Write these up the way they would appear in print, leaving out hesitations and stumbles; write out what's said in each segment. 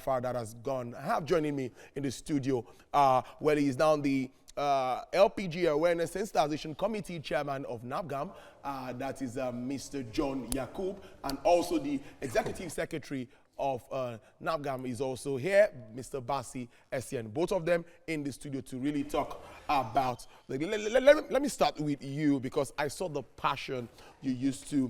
far that has gone. I have joining me in the studio, where he is now the LPG Awareness Sensitization Committee Chairman of NAPGAM, that is Mr. John Yakub, and also the Executive Secretary of NAPGAM is also here, Mr. Basi Essien. Both of them in the studio to really talk about, let me start with you, because I saw the passion you used to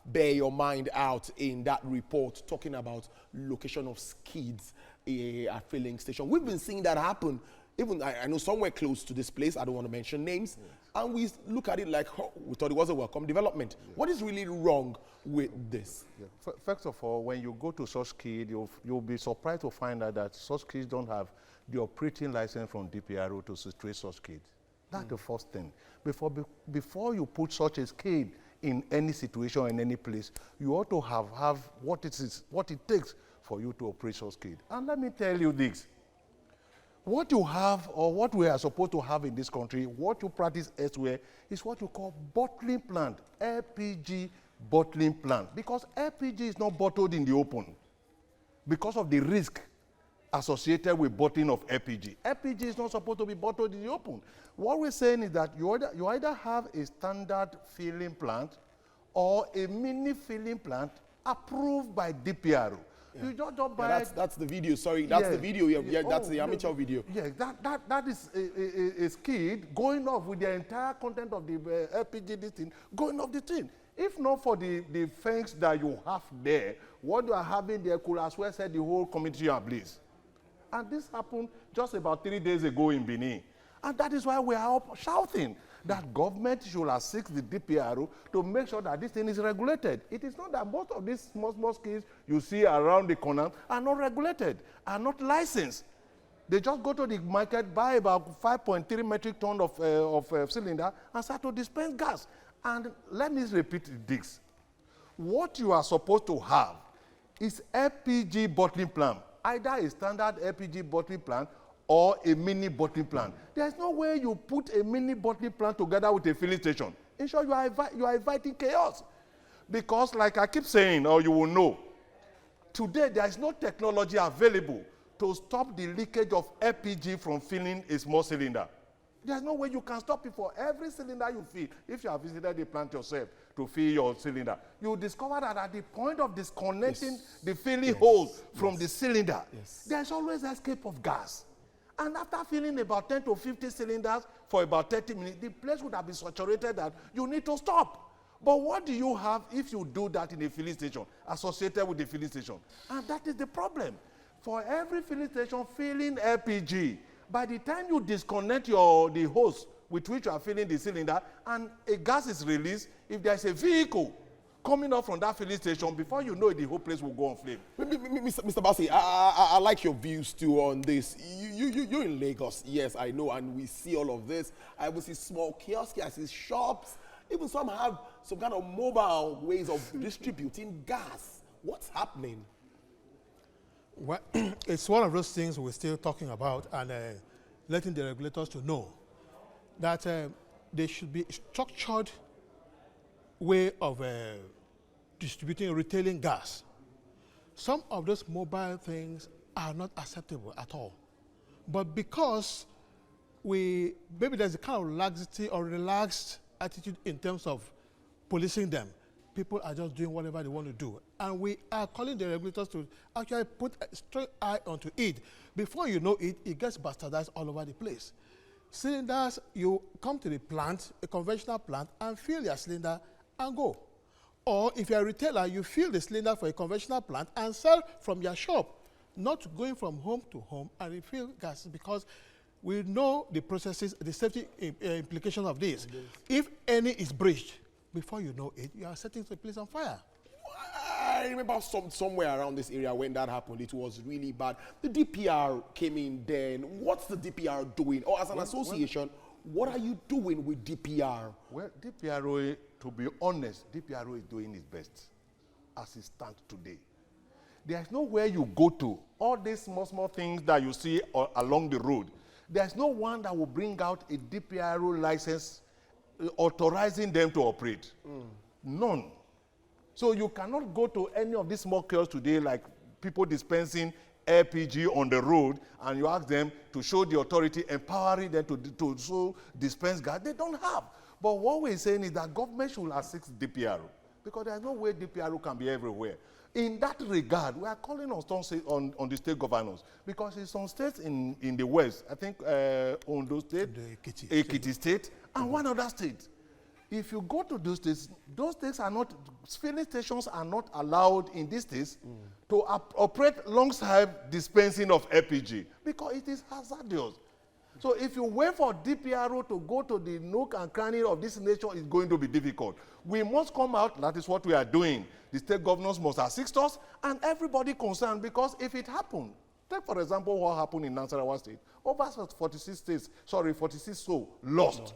bear your mind out in that report, talking about location of skids at filling station. We've been seeing that happen. Even I know somewhere close to this place, I don't want to mention names, yes. And we look at it like, oh, we thought it was a welcome development. Yes. What is really wrong with this? Yeah. First of all, when you go to such skid, you'll be surprised to find out that such skids don't have the operating license from DPRO to situate such skids. That's the first thing. Before you put such a skid in any situation, in any place, you ought to have what it takes for you to operate such skid. And let me tell you this. What you have, or what we are supposed to have in this country, what you practice elsewhere, is what you call bottling plant, LPG bottling plant. Because LPG is not bottled in the open because of the risk associated with bottling of LPG. LPG is not supposed to be bottled in the open. What we're saying is that you either have a standard filling plant or a mini filling plant approved by DPRO. Yeah. You don't buy. Yeah, that's the video. Sorry, that's the video. Yeah, that's the amateur video. Yeah, that is a skid going off with the entire content of the LPG this thing going off the tin. If not for the things that you have there, what you are having there could as well set the whole community ablaze. And this happened just about 3 days ago in Benin. And that is why we are up shouting that government should assist the DPRO to make sure that this thing is regulated. It is not that most of these small skids you see around the corner are not regulated, are not licensed. They just go to the market, buy about 5.3 metric tons of cylinder and start to dispense gas. And let me repeat this. What you are supposed to have is LPG bottling plant, either a standard LPG bottling plant or a mini bottling plant. There's no way you put a mini bottling plant together with a filling station. In short, you are inviting chaos. Because like I keep saying, or you will know, today there is no technology available to stop the leakage of LPG from filling a small cylinder. There's no way you can stop it for every cylinder you fill. If you have visited the plant yourself to fill your cylinder, you will discover that at the point of disconnecting the filling hose from the cylinder, there's always escape of gas. And after filling about 10 to 50 cylinders for about 30 minutes, the place would have been saturated that you need to stop. But what do you have if you do that in a filling station, associated with the filling station? And that is the problem. For every filling station filling LPG, by the time you disconnect the hose with which you are filling the cylinder and a gas is released, if there is a vehicle coming up from that filling station, before you know it, the whole place will go on flame. Mr. Basi, I like your views too on this. You're in Lagos, yes, I know, and we see all of this. I will see small kiosks, I see shops. Even some have some kind of mobile ways of distributing gas. What's happening? Well, it's one of those things we're still talking about, and letting the regulators to know that there should be a structured way of distributing, retailing gas. Some of those mobile things are not acceptable at all. But because maybe there's a kind of laxity or relaxed attitude in terms of policing them, people are just doing whatever they want to do. And we are calling the regulators to actually put a straight eye onto it. Before you know it, it gets bastardized all over the place. Cylinders, you come to the plant, a conventional plant, and fill your cylinder and go. Or if you're a retailer, you fill the cylinder for a conventional plant and sell from your shop, not going from home to home and refill gas, because we know the processes, the safety implications of this. If any is breached, before you know it, you are setting the place on fire. I remember somewhere around this area when that happened, it was really bad. The DPR came in then. What's the DPR doing? Or as an association, what are you doing with DPR? Well, DPRO, to be honest, DPRO is doing its best as it stands today. There's nowhere you go to, all these small things that you see along the road, there's no one that will bring out a DPRO license authorizing them to operate. None. So you cannot go to any of these small kiosks today like people dispensing LPG on the road, and you ask them to show the authority empowering them to so dispense gas. They don't have. But what we're saying is that government should assist DPRO, because there's no way DPRO can be everywhere. In that regard, we are calling on the state governors, because in some states in the west, I think Ondo State, Ekiti State, and one other state. If you go to those states are not, filling stations are not allowed in these states to operate alongside dispensing of LPG, because it is hazardous. So if you wait for DPRO to go to the nook and cranny of this nation, it's going to be difficult. We must come out, that is what we are doing. The state governors must assist us, and everybody concerned, because if it happened, take for example what happened in Nasarawa State, over 46 souls lost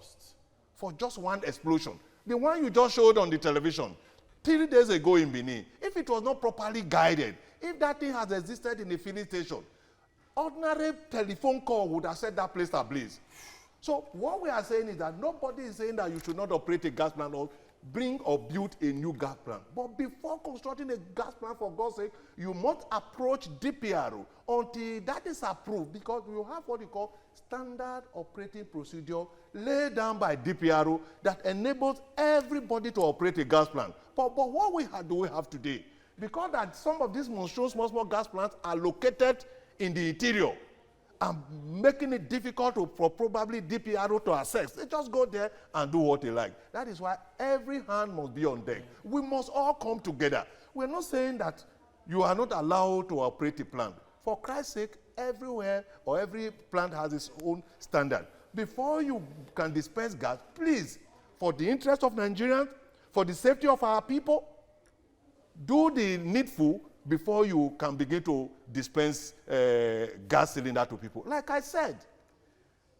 for just one explosion. The one you just showed on the television 3 days ago in Benin, if it was not properly guided, if that thing has existed in a filling station, ordinary telephone call would have set that place ablaze. So what we are saying is that nobody is saying that you should not operate a gas plant or bring or build a new gas plant. But before constructing a gas plant, for God's sake, you must approach DPRO until that is approved, because you have what you call standard operating procedure laid down by DPRO that enables everybody to operate a gas plant. But what do we have today? Because that some of these monstrous small gas plants are located in the interior and making it difficult for probably DPRO to access. They just go there and do what they like. That is why every hand must be on deck. We must all come together. We're not saying that you are not allowed to operate a plant. For Christ's sake, everywhere or every plant has its own standard. Before you can dispense gas, please, for the interest of Nigerians, for the safety of our people, do the needful before you can begin to dispense gas cylinder to people. Like I said,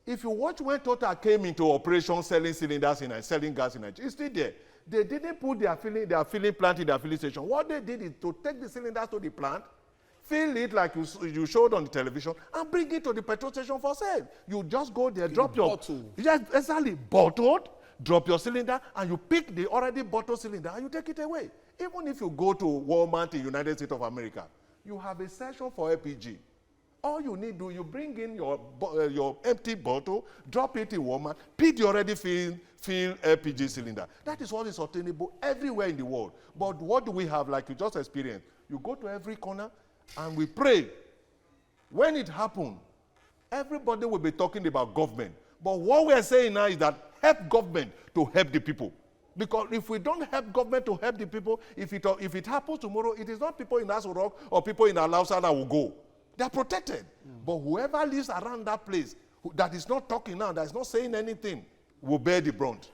if you watch when Total came into operation selling cylinders and selling gas in Nigeria, it's still there. They didn't put their filling plant in their filling station. What they did is to take the cylinders to the plant, fill it like you showed on the television, and bring it to the petrol station for sale. You just go there, drop your bottle. Yes, exactly, bottled, drop your cylinder, and you pick the already bottled cylinder and you take it away. Even if you go to Walmart in the United States of America, you have a section for LPG. All you need to do, you bring in your empty bottle, drop it in Walmart, pick the already filled LPG cylinder. That is what is obtainable everywhere in the world. But what do we have, like you just experienced? You go to every corner and we pray. When it happens, everybody will be talking about government. But what we are saying now is that help government to help the people. Because if we don't help government to help the people, if it happens tomorrow, it is not people in Aso Rock or people in Alausa that will go. They are protected. But whoever lives around that place that is not talking now, that is not saying anything, will bear the brunt.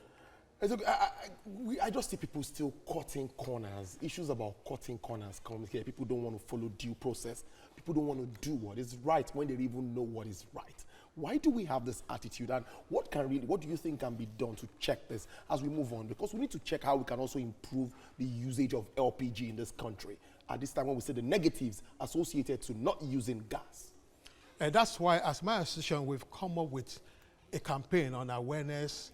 I just see people still cutting corners. Issues about cutting corners come here. People don't want to follow due process. People don't want to do what is right when they even know what is right. Why do we have this attitude, and what do you think can be done to check this as we move on? Because we need to check how we can also improve the usage of LPG in this country at this time when we see the negatives associated to not using gas. And that's why, as my association, we've come up with a campaign on awareness,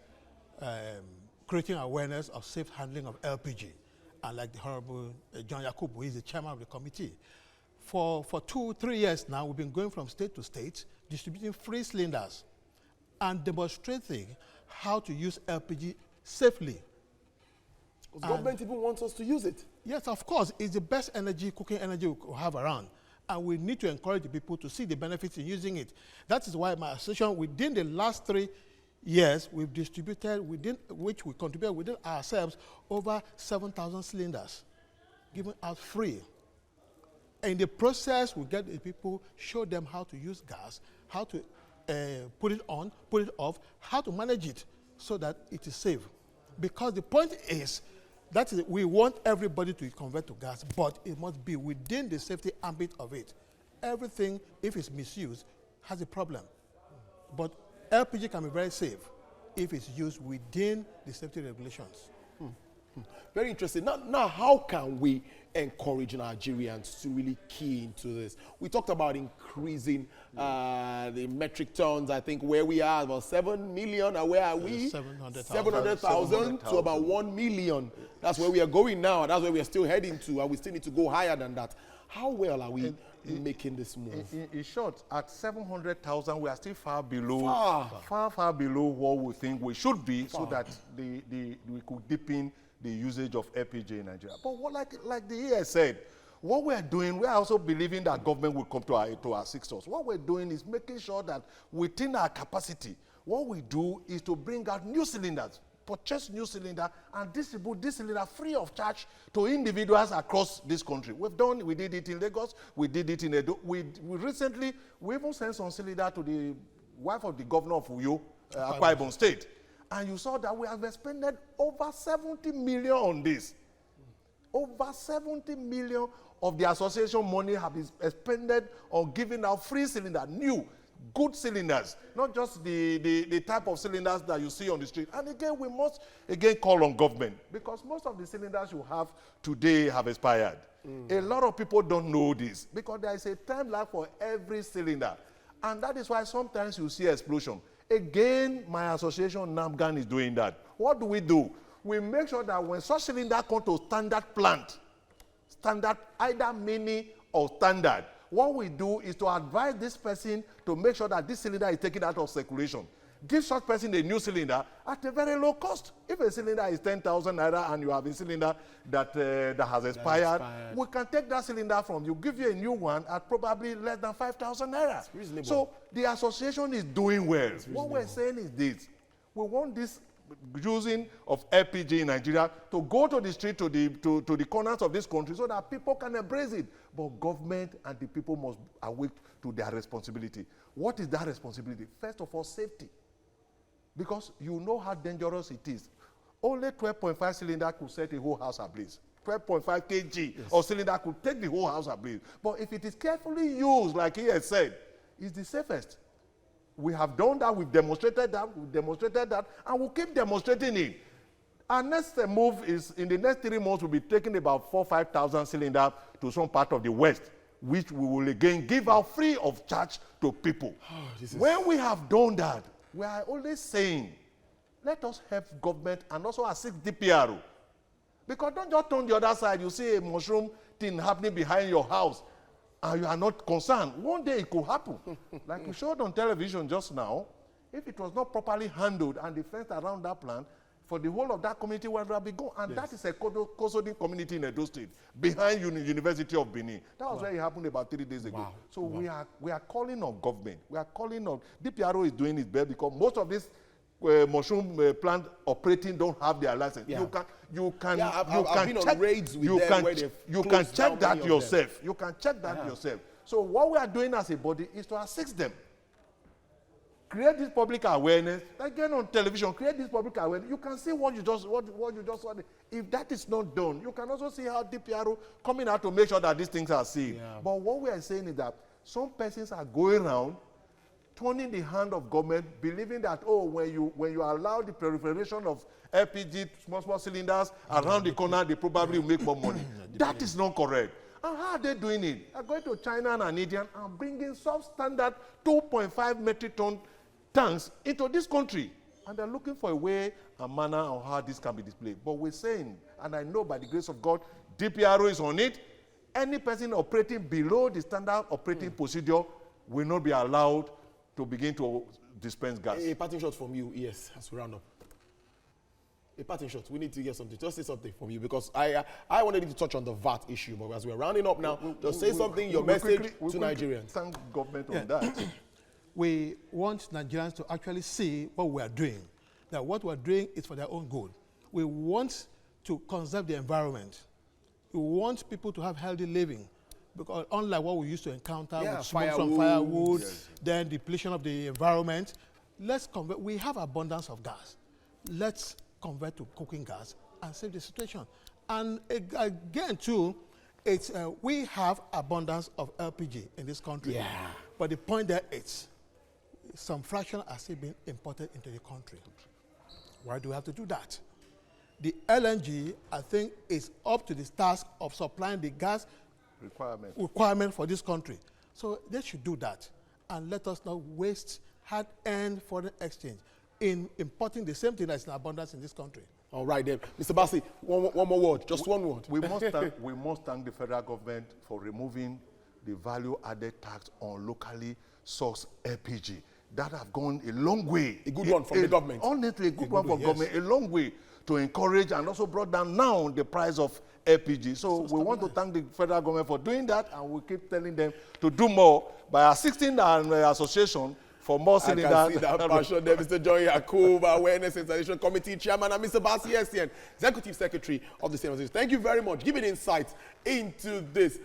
creating awareness of safe handling of LPG. And like the Honorable John Yakubu, who is the chairman of the committee, for 2-3 years now, we've been going from state to state, distributing free cylinders and demonstrating how to use LPG safely. Because government even wants us to use it. Yes, of course. It's the best energy, cooking energy we have around. And we need to encourage the people to see the benefits in using it. That is why my association, within the last 3 years, we've distributed, which we contribute within ourselves, over 7,000 cylinders given out free. In the process, we get the people, show them how to use gas, how to put it on, put it off, how to manage it so that it is safe. Because the point is that we want everybody to convert to gas, but it must be within the safety ambit of it. Everything, if it's misused, has a problem. But LPG can be very safe if it's used within the safety regulations. Very interesting. Now, how can we encourage Nigerians to really key into this? We talked about increasing the metric tons. I think where we are, about 7 million. Where are we? 700,000 to about 1 million. That's where we are going now. And that's where we are still heading to. And we still need to go higher than that. How well are we making this move? In short, at 700,000, we are still far below, far below what we think we should be, so that we could deepen the usage of LPG in Nigeria. But what, like the ES said, what we are doing, we are also believing that government will come to assist us. What we're doing is making sure that within our capacity, what we do is to bring out new cylinders, purchase new cylinder, and distribute this cylinder free of charge to individuals across this country. We did it in Lagos, we did it in Edo. We recently even sent some cylinder to the wife of the governor of Uyo, Akwa Ibom State. And you saw that we have expended over 70 million on this. Over 70 million of the association money have been expended on giving out free cylinder, new, good cylinders, not just the type of cylinders that you see on the street. And again, we must call on government, because most of the cylinders you have today have expired. A lot of people don't know this, because there is a time lag for every cylinder. And that is why sometimes you see explosion. Again, my association, NAMGAN, is doing that. What do? We make sure that when such cylinder come to standard plant, standard either mini or standard, what we do is to advise this person to make sure that this cylinder is taken out of circulation. Give such person a new cylinder at a very low cost. If a cylinder is 10,000 naira and you have a cylinder that has expired, we can take that cylinder from you, give you a new one at probably less than 5,000 naira. So the association is doing well. What we're saying is this: we want this using of LPG in Nigeria to go to the street, to the corners of this country, so that people can embrace it. But government and the people must awake to their responsibility. What is that responsibility? First of all, safety. Because you know how dangerous it is. Only 12.5 cylinder could set a whole house ablaze. 12.5 kg of cylinder could take the whole house ablaze. But if it is carefully used, like he has said, it's the safest. We have done that, we've demonstrated that, and we'll keep demonstrating it. Our next move is, in the next 3 months, we'll be taking about 4,000-5,000 cylinders to some part of the West, which we will again give out free of charge to people. When we have done that, we are always saying, let us help government and also assist DPRO. Because don't just turn the other side, you see a mushroom thing happening behind your house, and you are not concerned. One day it could happen. Like you showed on television just now, if it was not properly handled and the fence around that plant, for the whole of that community would have been gone. And that is a Kosodin community in Edo State, behind University of Benin. That was where it happened about 3 days ago. So we are calling on government. We are calling on, DPRO is doing its best, because most of these mushroom plant operating don't have their license. You can check that yourself. You can check that yourself. So what we are doing as a body is to assist them. Create this public awareness. Again, on television, create this public awareness. You can see what you just saw. If that is not done, you can also see how DPRO coming out to make sure that these things are seen. But what we are saying is that some persons are going around turning the hand of government, believing that, oh, when you allow the proliferation of LPG small cylinders around the corner, they probably will make more money. That is not correct. And how are they doing it? They're going to China and India and bringing substandard 2.5 metric ton tanks into this country. And they're looking for a way and manner on how this can be displayed. But we're saying, and I know by the grace of God, DPRO is on it. Any person operating below the standard operating procedure will not be allowed to begin to dispense gas. A parting shot from you, yes, as we round up. A parting shot. We need to get something. Just say something from you, because I wanted you to touch on the VAT issue, but as we're rounding up now, just say something, your message to Nigerians. Thank government on that. We want Nigerians to actually see what we are doing, that what we're doing is for their own good. We want to conserve the environment. We want people to have healthy living, because unlike what we used to encounter with smoke from firewood, then depletion of the environment, let's convert. We have abundance of gas. Let's convert to cooking gas and save the situation. And again, too, it's we have abundance of LPG in this country. But the point there is, some fraction are still being imported into the country. Why do we have to do that? The LNG, I think, is up to the task of supplying the gas requirement for this country. So they should do that. And let us not waste hard-earned foreign exchange in importing the same thing that's in abundance in this country. All right then. Mr. Bassi, one more word, just one word. We must thank the federal government for removing the value-added tax on locally sourced LPG. That have gone a long way. A good one from the government. Honestly, a good one from government, a long way to encourage and also brought down now the price of LPG. So we want to thank the federal government for doing that, and we keep telling them to do more by assisting our association for more cylinders. I can see that passion there, Mr. John Yakub, Awareness Installation Committee Chairman, and Mr. Bassi Essien, Executive Secretary of the same association. Thank you very much. Giving insights into this.